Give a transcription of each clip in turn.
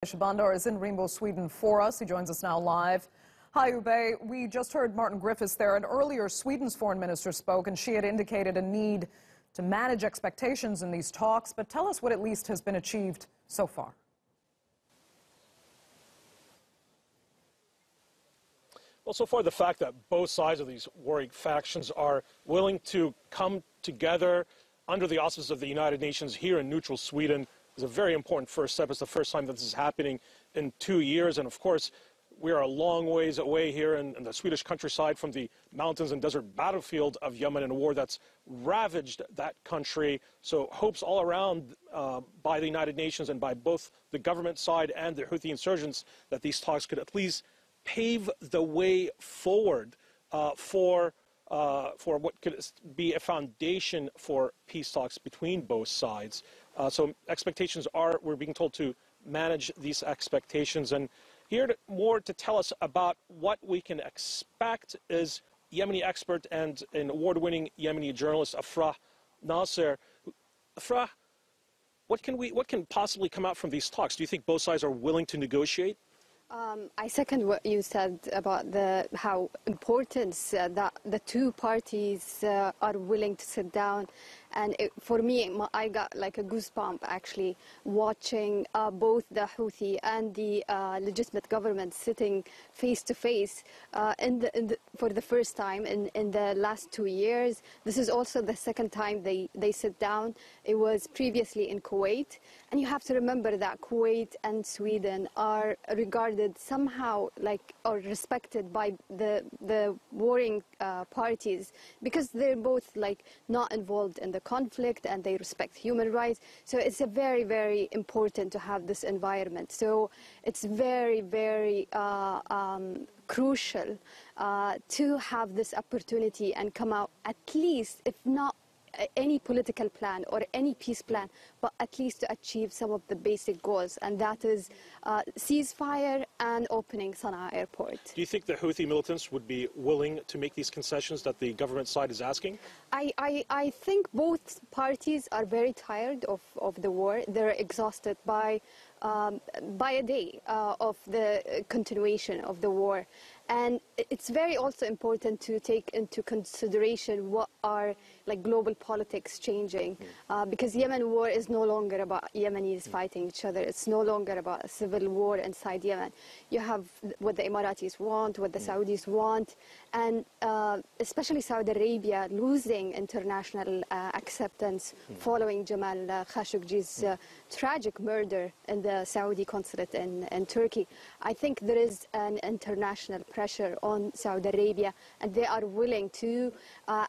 Shahbandar is in Rimbo, Sweden for us. He joins us now live. Hi, Oubai. We just heard Martin Griffiths there, and earlier Sweden's foreign minister spoke, and she had indicated a need to manage expectations in these talks. But tell us what at least has been achieved so far. Well, so far the fact that both sides of these warring factions are willing to come together under the auspices of the United Nations here in neutral Sweden is a very important first step. It's the first time that this is happening in 2 years. And of course, we are a long ways away here in the Swedish countryside from the mountains and desert battlefield of Yemen in a war that's ravaged that country. So hopes all around by the United Nations and by both the government side and the Houthi insurgents that these talks could at least pave the way forward for what could be a foundation for peace talks between both sides. So expectations are, we're being told to manage these expectations. And here more to tell us about what we can expect is Yemeni expert and an award-winning Yemeni journalist, Afrah Nasser. Afrah, what can possibly come out from these talks? Do you think both sides are willing to negotiate? I second what you said about how important that the two parties are willing to sit down. And for me, I got like a goosebump actually watching both the Houthi and the legitimate government sitting face to face for the first time in the last 2 years. This is also the second time they sit down. It was previously in Kuwait. And you have to remember that Kuwait and Sweden are regarded somehow like or respected by the warring parties because they're both like not involved in the conflict and they respect human rights. So it's a very, very important to have this environment. So it's very, very crucial to have this opportunity and come out at least, if not any political plan or any peace plan, but at least to achieve some of the basic goals, and that is ceasefire and opening Sana'a airport. Do you think the Houthi militants would be willing to make these concessions that the government side is asking? I think both parties are very tired of the war. They're exhausted by a day of the continuation of the war. And it's very also important to take into consideration what are like global politics changing, because Yemen war is no longer about Yemenis fighting each other. It's no longer about a civil war inside Yemen. You have what the Emiratis want, what the Saudis want, and especially Saudi Arabia losing international acceptance following Jamal Khashoggi's tragic murder in the Saudi consulate in Turkey. I think there is an international pressure on Saudi Arabia, and they are willing to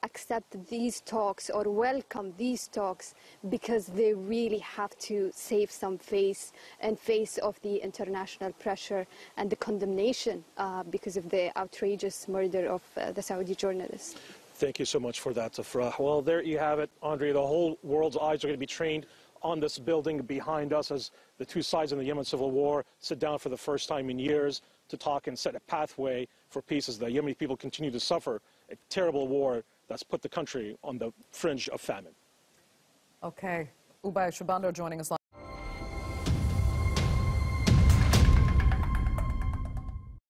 accept these talks or welcome these talks because they really have to save some face in face of the international pressure and the condemnation because of the outrageous murder of the Saudi journalist. Thank you so much for that, Afrah. Well, there you have it, Andre. The whole world's eyes are going to be trained on this building behind us as the two sides in the Yemen civil war sit down for the first time in years to talk and set a pathway for peace as the Yemeni people continue to suffer a terrible war that's put the country on the fringe of famine. Okay. Oubai Shahbandar joining us live.